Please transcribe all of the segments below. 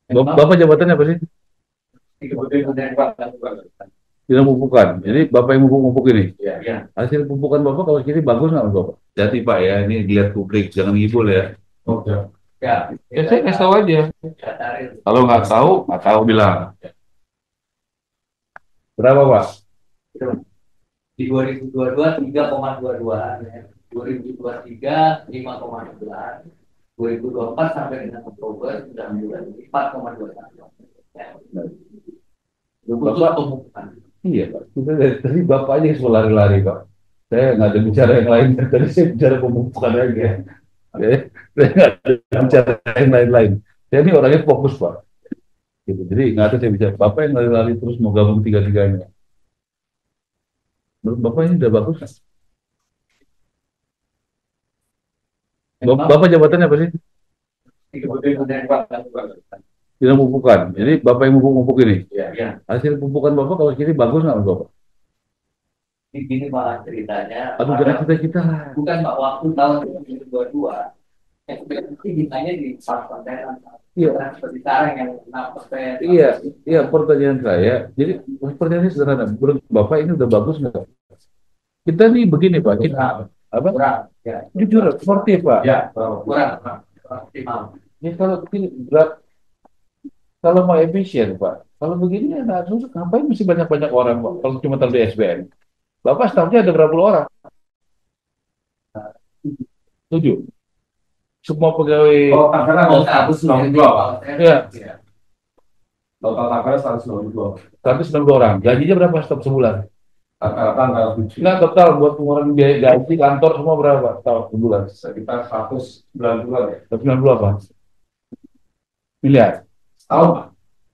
Bapak jabatannya apa sih? Tidak memupukkan. Jadi Bapak yang mupuk-mupuk ini. Ya. Hasil pupukan Bapak kalau kiri bagus nggak Bapak? Jadi Pak ya, ini dilihat publik, jangan ngibul ya. Oke. Ya, Ya saya kasih tahu aja. Kalau nggak tahu bilang. Berapa Pak? di 2022 3,22, ya. 2023 5,11, 2024 sampai dengan Oktober sudah mulai 4,21. Ya. Khusus Bapak, pemupukan. iya Pak. Kita dari tadi Bapak aja yang suka lari-lari Pak. Saya nggak ada bicara yang lain. Tadi saya bicara pemupukan aja. Saya nggak ada bicara yang lain-lain. Saya ini orangnya fokus Pak. Gitu. Jadi nggak ada saya bicara. Bapak yang lari-lari terus mau gabung tiga-tiganya. Menurut Bapak ini udah bagus kan? Bapak jabatannya apa sih? Tidak memupukkan. Jadi Bapak yang mupuk-mupuk ini. Ya. Hasil pupukan Bapak kalau kiri bagus nggak Bapak? Di sini malah ceritanya Aduh jangan kita-kita. bukan Pak, waktu tahun 2022 ekspektasi ditanya di 4%, Iya, seperti sekarang yang 6%. iya, iya pertanyaan saya. Jadi pertanyaannya sederhana. Menurut Bapak ini udah bagus nggak? Kita nih begini Pak. Kita apa? Kurang, ya. Jujur, seperti Pak. Ya, kurang, optimal. Ini kalau begini berat, kalau mau efisien Pak. Kalau begini ya nggak susah. Ngapain mesti banyak-banyak orang Pak? Kalau cuma taruh di SBN. Bapak stafnya ada berapa puluh orang? 7. Semua pegawai. Oh, anggaran mau 192, Pak. Ya, Ya. Total anggaran 192. 190 orang. Gajinya berapa staf sebulan? Rata-rata anggaran 7. Enggak total buat pengeluaran biaya gaji kantor semua berapa tahun sebulan? Sekitar 192 ya. 190 apa? Miliar. Setahun, Pak.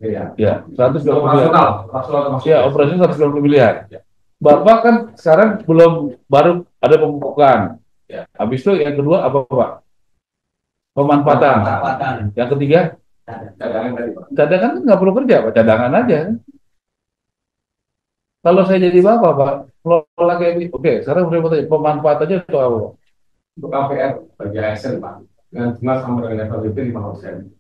Iya. Ya, 120 miliar. Operasional termasuk. Ya, operasinya 120 miliar. Bapak kan sekarang belum baru ada pemupukan. Ya. Habis itu yang kedua apa Pak? Pemanfaatan. Pemanfaatan. Yang ketiga, Cadangan tadi, Pak. cadangan kan nggak perlu kerja Pak, cadangan aja. Kalau saya jadi Bapak Pak, kelola kayak ini, oke, sekarang udah bertanya, pemanfaatannya itu apa Pak? Untuk KPR bagi ASN, Pak. Dengan jumlah sama dengan FLDP 5%.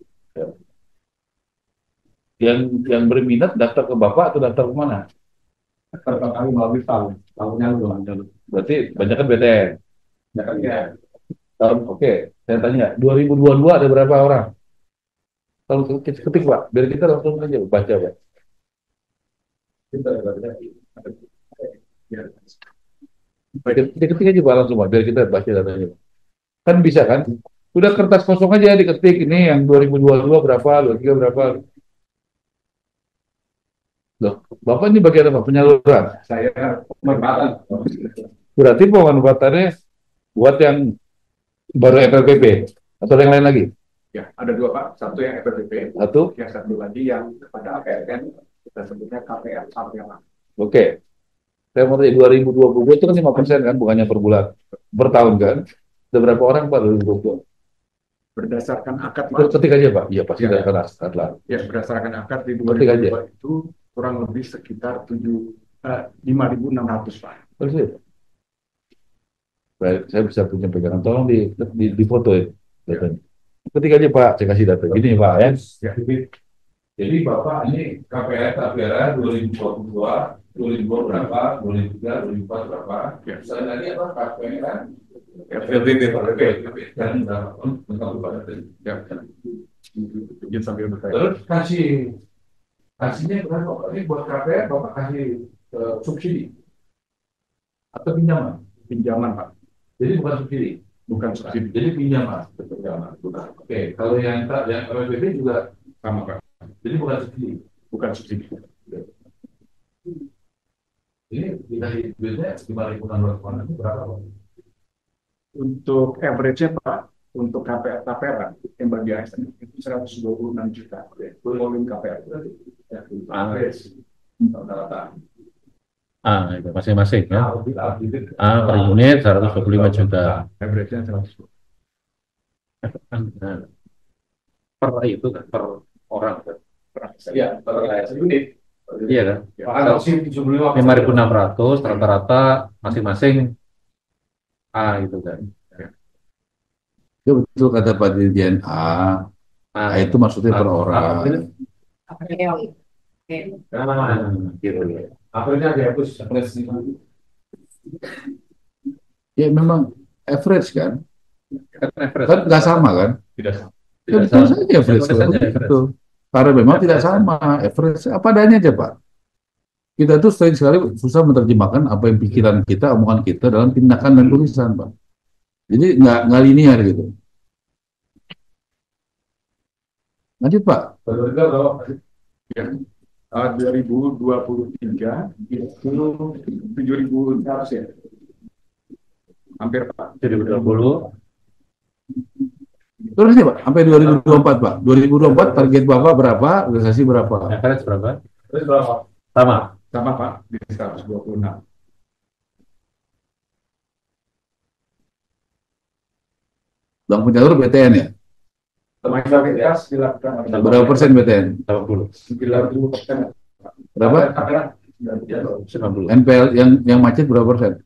Yang berminat daftar ke Bapak atau daftar ke mana? Pertama kali melalui tahun. Tahunnya lu. Berarti banyak kan BTN. Ya kan ya. Oke, saya tanya, 2022 ada berapa orang? Kalau ketik Pak, biar kita langsung aja baca Pak. Kita ada. Ya. Ketik aja Pak langsung Pak, biar kita baca datanya Pak. Kan bisa kan? Udah kertas kosong aja diketik ini yang 2022 berapa, 2023 berapa. Loh, Bapak ini bagian apa? Penyaluran. Saya pemanfaatan. Berarti pemanfaatannya buat yang baru FLPP atau yang lain lagi? Ya, ada dua Pak. Satu yang FLDP, Satu, yang satu lagi yang kepada APRN, kita sebutnya KPR Sampingan. oke. Saya mau tanya 2022 itu kan 5% kan, bukannya per bulan, per tahun kan? Ada berapa orang Pak 2022? Berdasarkan akad Kita Pak. ketik aja Pak. Iya pasti Ya. dari kelas lah. Ya, berdasarkan akad di Ketik aja. 2022 itu kurang lebih sekitar 5.600 Pak. Persis. Baik, saya bisa punya pegangan. Tolong di foto ya datanya. Ketik aja Pak, saya kasih data. Gini Pak ya. Ya. Jadi Bapak ini KPR Tapera 2022, 2002 berapa, 2003, 2004 berapa. Ya. Misalnya tadi apa KPR FLDP Pak. dan berapa lengkap Pak tadi. Ya. Izin sambil bertanya. Terus kasihnya berapa Pak? Ini buat KPR Bapak kasih subsidi atau pinjaman? Pinjaman Pak. Jadi bukan subsidi. Bukan subsidi. Jadi pinjaman. Pinjaman. Oke, kalau yang PPB juga Sama Pak. jadi bukan subsidi. Bukan subsidi. Ini dikasih duitnya 5.600 itu berapa Pak? Untuk average-nya Pak, untuk KPR Tapera yang bagi ASN itu 126 juta. Volume KPR. Ya, average. Rata-rata. Itu masing-masing ya. Per unit 125 juta. Average-nya 100. Per itu kan per orang kan. Ya, per unit. Iya kan? Ya, 5.600 rata-rata masing-masing A itu kan. Ya. Ya betul kata Pak Dirjen A. Nah, itu maksudnya per orang. Oke, oke. Gitu ya. Akhirnya dihapus. Ya memang average kan, kan nggak sama kan? Tidak sama. Ya betul saja average kalau begitu. Karena memang tidak sama average apa adanya aja Pak. Kita tuh sering sekali susah menerjemahkan apa yang pikiran kita, omongan kita dalam tindakan dan tulisan Pak. Jadi nggak linear gitu. Lanjut Pak. Ya. 2023 itu 7.100 ya. Hampir Pak. 2020. Terus ya Pak, sampai 2024 Pak. 2024 target Bapak berapa, realisasi berapa? Average berapa? Terus berapa? Sama. Sama Pak, di 126. Bank penyaluran BTN ya? Mayoritas dilakukan oleh Berapa persen BTN? 80. 90%. Berapa? 90. NPL yang macet berapa persen?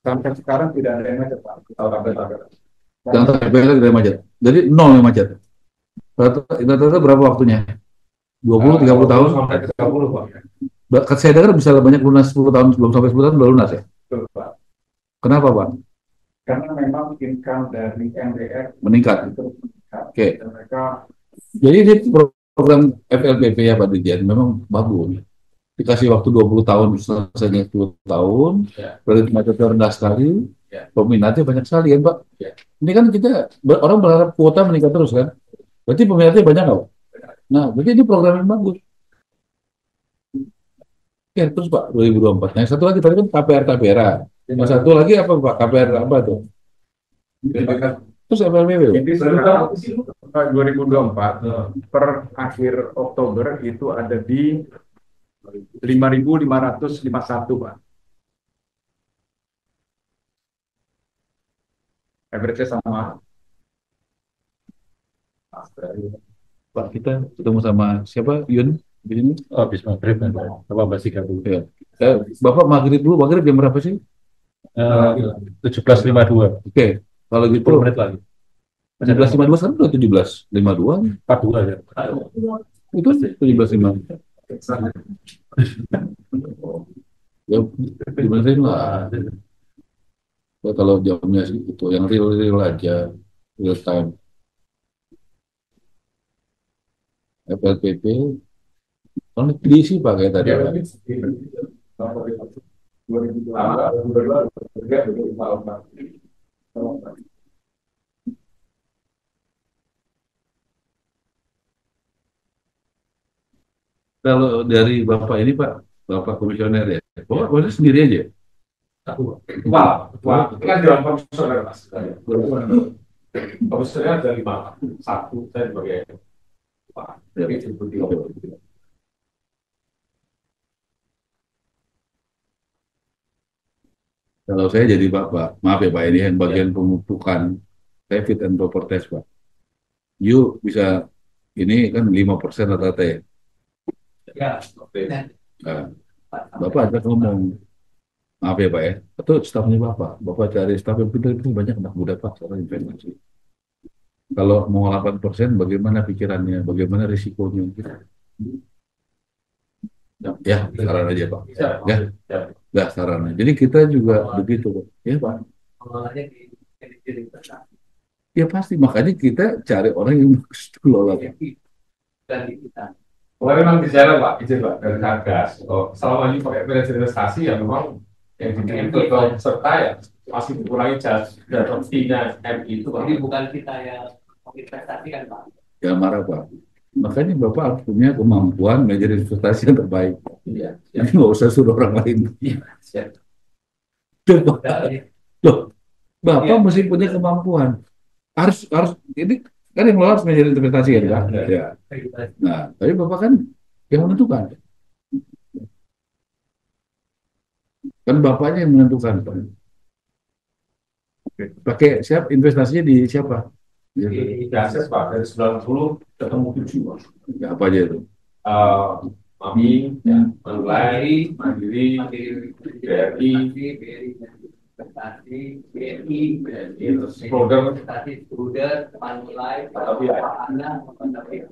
Sampai sekarang tidak ada yang macet Pak. Yang NPL tidak macet. Jadi nol yang macet. Rata-rata berapa waktunya? 20, 30 tahun? Sampai 30 Pak. Saya dengar bisa banyak lunas 10 tahun, belum sampai 10 tahun belum lunas ya? Betul Pak. Kenapa Pak? Karena memang income dari MDR Meningkat. itu meningkat. Oke. Dan mereka Jadi ini program FLPP ya Pak Dirjen memang bagus. Dikasih waktu 20 tahun, selesainya 10 tahun, berarti macetnya rendah sekali, peminatnya banyak sekali kan Pak. Ini kan kita, orang berharap kuota meningkat terus kan. Berarti peminatnya banyak nggak Pak? Nah, berarti ini program yang bagus. Oke, terus Pak, 2024. Yang satu lagi tadi kan KPR Tapera. Yang satu lagi apa Pak? KPR apa tuh? Terus FLPP Pak? Jadi sekarang 2024 per akhir Oktober itu ada di 5.551 Pak. Average sama. Pak, kita ketemu sama siapa? Yun? Di sini? Oh, habis maghrib kan? Apa masih gabung? Ya. Bapak maghrib dulu, maghrib jam berapa sih? 17.52. Oke, kalau gitu 10 menit lagi. 17.52 sekarang udah 17.52. 42 ya. Itu 17.5. Ya, dibenerin lah. Ya, kalau jamnya itu yang real aja, real time. FLPP, kalau diisi pakai tadi. Kalau dari Bapak ini Pak, Bapak komisioner ya, Bapak sendiri aja. Wah, kan dalam komisioner Mas. Komisioner ada 5, satu saya sebagai Pak. Kalau saya jadi Bapak, maaf ya Pak, ini yang bagian pemupukan, saya fit and proper test Pak. You bisa, ini kan 5% rata-rata ya. Ya, oke. Nah, Bapak ada ngomong, maaf ya Pak ya, atau stafnya Bapak cari staf yang pintar-pintar banyak anak muda Pak, sekarang investasi. Kalau mau 8%, bagaimana pikirannya, bagaimana risikonya gitu. Ya, saran aja Pak. Ya, nggak saran. Jadi kita juga begitu Pak. Ya Pak. Ya pasti, makanya kita cari orang yang bagus kelola. Kemarin memang bicara Pak, izin Pak, dari Satgas. Selama ini pakai manajer investasi ya memang yang dibikin serta ya masih dikurangi jas dan opsinya MI itu. Jadi bukan kita yang investasi kan Pak? Ya marah Pak. Makanya Bapak harus punya kemampuan manajer investasi yang terbaik. Iya. Jadi nggak usah suruh orang lain. Iya. Siap. Coba. Loh, Bapak mesti punya kemampuan. Harus ini kan yang harus manajer investasi kan Pak? Ya. Nah, tapi Bapak kan yang menentukan. Kan Bapaknya yang menentukan Pak. Pakai siapa investasinya di siapa? Di akses Pak, dari 90 ketemu 7 Pak. Ya, apa aja itu? Mami, ya, Mandiri, BRI, investasi, BNI, terus program investasi Bruder, Manulife, Tapi ya. Anak, tapi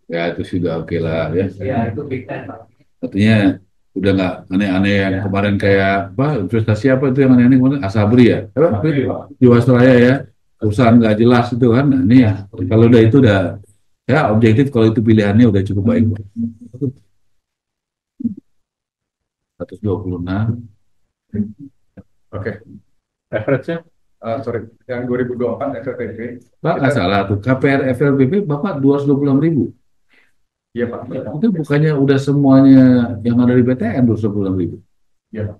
Ya itu sudah oke lah ya. ya itu big time Pak. Artinya udah nggak aneh-aneh yang Ya. kemarin kayak apa investasi apa itu yang aneh-aneh kemarin Asabri ya, apa? Tapi, Pak, Jiwasraya ya, perusahaan nggak jelas itu kan. Nah, ini kalau udah itu udah ya objektif kalau itu pilihannya udah cukup baik. 126. Oke. Average-nya Sorry, yang 2024 FLPP. Pak nggak salah tuh KPR FLBP Bapak 226.000. Iya Pak. Itu bukannya udah semuanya yang ada di PTN 226.000. Iya Pak.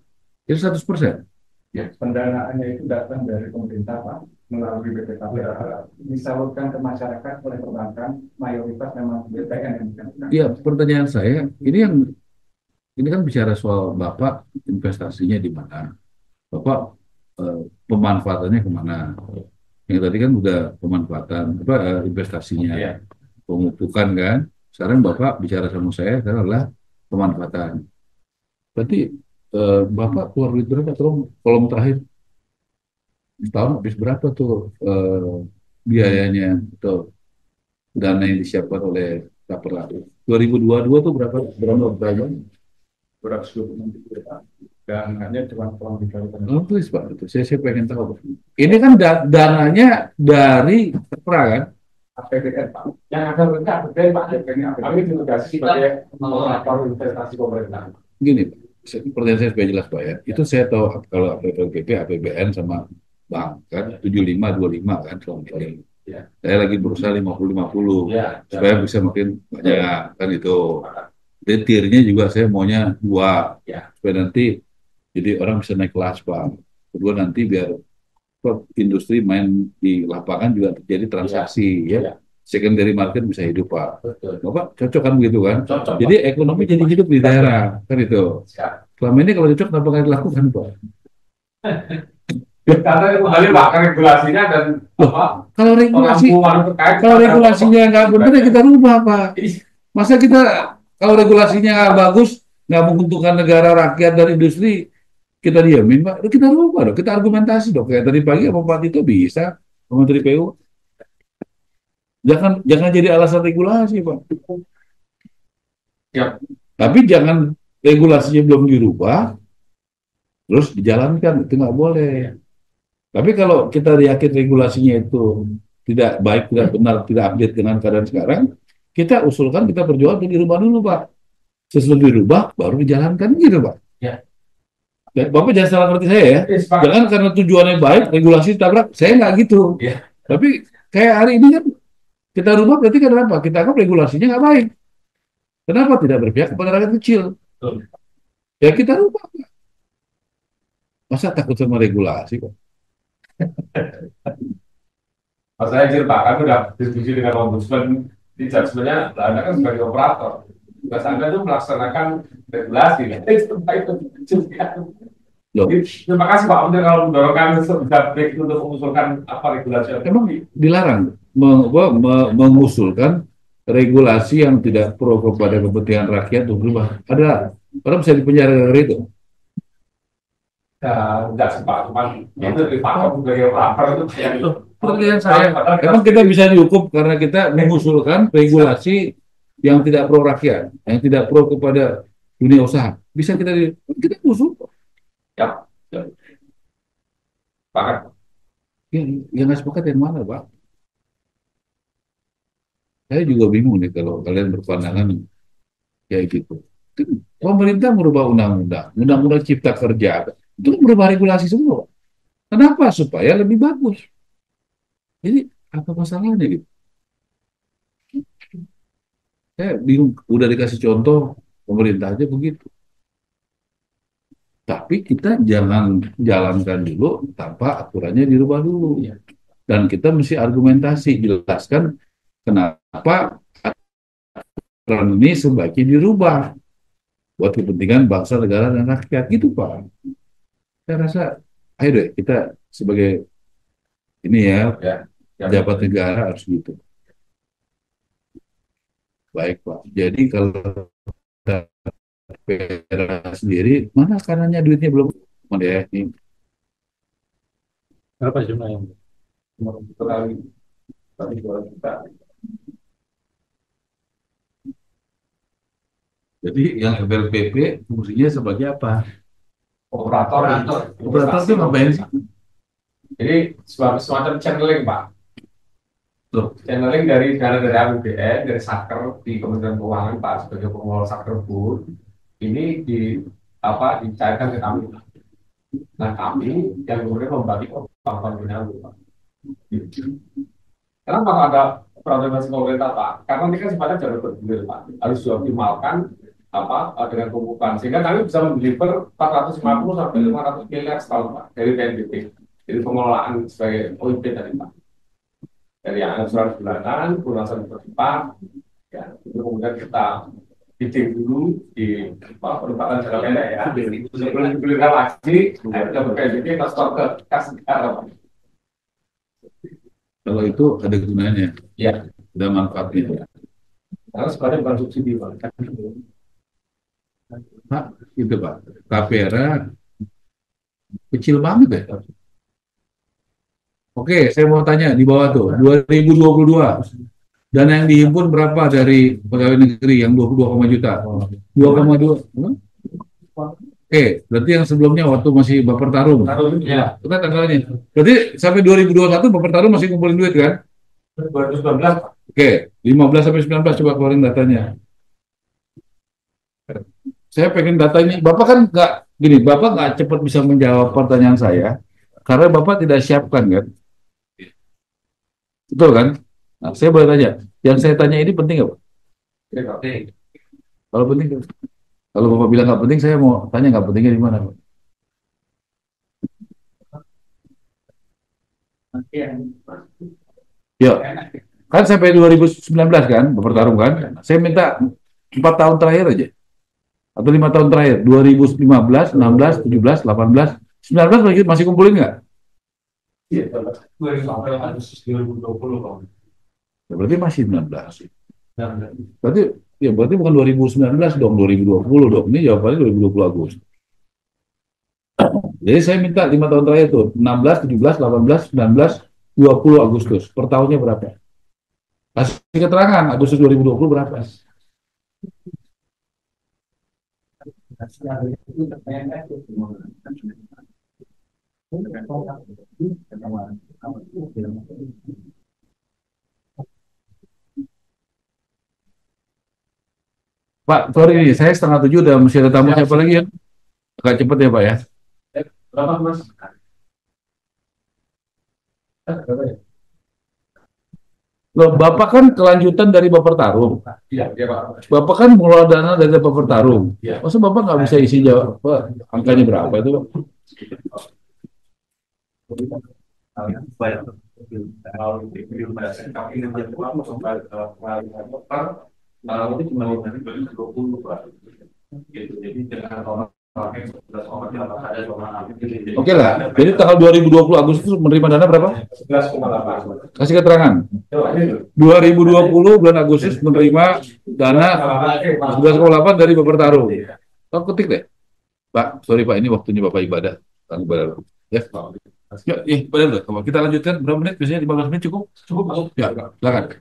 Itu 100%. Ya, pendanaannya itu datang dari pemerintah Pak melalui BPKP disalurkan ke masyarakat oleh perbankan, mayoritas memang BPN yang digunakan. Iya, pertanyaan saya ini kan bicara soal Bapak investasinya di mana, Bapak pemanfaatannya kemana? Yang tadi kan udah pemanfaatan apa investasinya, Iya. pemupukan kan. Sekarang Bapak bicara sama saya sekarang adalah pemanfaatan. Berarti Bapak keluar duit berapa tuh kolom terakhir? Setahun habis berapa tuh biayanya atau dana yang disiapkan oleh Tapera? 2022 tuh berapa? Berapa? 226 juta Pak. Dan hanya cuma tolong dikalikan. Oh, tulis Pak, itu saya pengen tahu. Ini kan dananya dari Tapera kan? APBN Pak. yang akan rendah APBN Pak. APBN Kami diintegrasi sebagai operator investasi pemerintah. Gini, pertanyaan saya supaya jelas Pak ya. Itu saya tahu kalau APBP, APBN sama bank kan 75-25 kan selama ini. Ya. Saya lagi berusaha 50-50 Ya, supaya bisa makin banyak kan itu. Detirnya juga saya maunya 2 Ya. supaya nanti jadi orang bisa naik kelas Pak. Kedua nanti biar industri main di lapangan juga terjadi transaksi ya. Ya. Secondary market bisa hidup Pak. Betul. Bapak cocok kan begitu kan? Cocok, Jadi ekonomi jadi hidup di daerah kan itu. Siap. Selama ini kalau cocok kenapa nggak dilakukan Pak? Karena kembali Pak ke regulasinya dan apa Kalau regulasi pengampuan terkait kalau regulasinya nggak benar ya kita rubah Pak. Masa kita kalau regulasinya nggak bagus, nggak menguntungkan negara, rakyat dan industri, kita diamin Pak. Kita rubah dong, kita argumentasi dong. Kayak tadi pagi apa Pak itu bisa, Menteri PU. Jangan jadi alasan regulasi Pak. Siap. Tapi jangan regulasinya belum dirubah, terus dijalankan itu nggak boleh. Tapi kalau kita yakin regulasinya itu tidak baik, tidak benar, tidak update dengan keadaan sekarang, kita usulkan, kita perjuangkan untuk dirubah dulu Pak. Sesudah dirubah, baru dijalankan gitu Pak. Ya. Dan Bapak jangan salah ngerti saya ya. Yes, Pak. Jangan karena tujuannya baik, regulasi tabrak. Saya nggak gitu. Ya. Tapi kayak hari ini kan kita rubah berarti kan apa? Kita anggap regulasinya nggak baik. Kenapa tidak berpihak kepada rakyat kecil? Betul. Ya kita rubah. Masa takut sama regulasi kok? Mas saya izin Pak, kami udah diskusi dengan ombudsman di judgementnya, Anda kan sebagai operator. Tugas Anda itu melaksanakan regulasi. Loh. Terima kasih Pak Menteri kalau mendorong kami bisa break untuk mengusulkan apa regulasi. Emang dilarang mengusulkan regulasi yang tidak pro kepada kepentingan rakyat untuk berubah. Ada orang bisa dipenjara dari itu. Tidak sih Pak, cuman itu di faktor sebagai operator itu kayak itu. Pertanyaan saya, emang kita bisa dihukum karena kita mengusulkan regulasi yang tidak pro rakyat, yang tidak pro kepada dunia usaha. Bisa kita usul. Ya. Pak. Yang nggak sepakat yang mana, Pak? Saya juga bingung nih kalau kalian berpandangan kayak gitu. Pemerintah merubah undang-undang cipta kerja, itu merubah regulasi semua, Pak. Kenapa? Supaya lebih bagus. Jadi apa masalahnya gitu? Saya bingung. Udah dikasih contoh pemerintah aja begitu. Tapi kita jangan jalankan dulu tanpa aturannya dirubah dulu. Dan kita mesti argumentasi, jelaskan kenapa aturan ini sebaiknya dirubah buat kepentingan bangsa, negara, dan rakyat. Gitu, Pak. Saya rasa, ayo deh, kita sebagai ini ya, pejabat negara harus gitu. Baik, Pak. Jadi kalau daerah sendiri, mana kanannya duitnya belum? Ya, ini Berapa jumlah yang kali 2 juta. Jadi yang FLPP fungsinya sebagai apa? Operator. Operator itu ngapain sih? Jadi semacam channeling, Pak. Loh, Channeling dari dana dari APBN, dari Saker di Kementerian Keuangan, Pak, sebagai pengelola Saker Bur, ini dicairkan ke kami. Nah, kami yang kemudian membagi ke bank-bank binaan, Pak. Kenapa ada prioritas pemerintah, Pak? Karena ini kan sifatnya jalur bergulir, Pak. Harus dioptimalkan dengan pembukaan. Sehingga kami bisa mendeliver 450 sampai 500 miliar setahun, Pak, dari PNBP. Jadi pengelolaan sebagai OIP tadi, Pak. Dari angsuran bulanan, pelunasan bercepat, ya, itu kemudian kita bidik dulu di penempatan jangka pendek ya. Sebelum digulirkan lagi, kita berPNBP, kita store ke kas negara, Pak. kalau itu ada gunanya, Ya, ada manfaatnya. karena sebenarnya bukan subsidi, Pak. Pak, itu Pak, KPRA kecil banget ya. Oke, saya mau tanya di bawah tuh, 2022, dana yang dihimpun berapa dari pegawai negeri yang 22 juta? 2,2. Oke, berarti yang sebelumnya waktu masih Baper Tarum. Ya, Itu kan tanggalnya. Berarti sampai 2021 Baper Tarum masih kumpulin duit kan? 2019, Pak. Oke, 15 sampai 19 coba keluarin datanya. Saya pengen data ini. Bapak kan Bapak nggak cepat bisa menjawab pertanyaan saya karena Bapak tidak siapkan kan? Betul kan? Nah, saya boleh tanya. Yang saya tanya ini penting nggak, Pak? Kalau penting, kalau Bapak bilang nggak penting, saya mau tanya nggak pentingnya di mana, Pak? Ya, kan sampai 2019 kan, bertarung kan? Saya minta 4 tahun terakhir aja. Atau 5 tahun terakhir, 2015, 16, 17, 18, 19 masih kumpulin nggak? Iya, 2020, Pak. Ya, berarti masih 19. Berarti bukan 2019 dong, 2020 dong. Ini jawabannya 2020 Agustus. Jadi saya minta 5 tahun terakhir tuh, 16, 17, 18, 19, 20 Agustus. Per tahunnya berapa? Kasih keterangan, Agustus 2020 berapa? Pak, sorry nih, saya 6:30 udah mesti ada tamu siapa lagi ya? Agak cepet ya Pak ya. Berapa, Mas? Loh, Bapak kan kelanjutan dari Bapak Tarum. Iya, Pak. Bapak kan mengelola dana dari Bapak Tarum. Iya. Masa Bapak nggak bisa isi jawab, Pak, angkanya berapa itu, Pak? Itu cuma 20, Pak. Gitu. Jadi dengan orang yang 11 yang ada Oke lah, jadi tanggal 2020 Agustus menerima dana berapa? 11,8. Kasih keterangan. 2020 bulan Agustus menerima dana 11,8 dari Bapak Tarum. Oh, ketik deh. Pak, sorry Pak, ini waktunya Bapak ibadah. Ibadah. Ya, ya, benar. Kalau kita lanjutkan berapa menit? Biasanya 15 menit cukup? Cukup. Ya, silakan.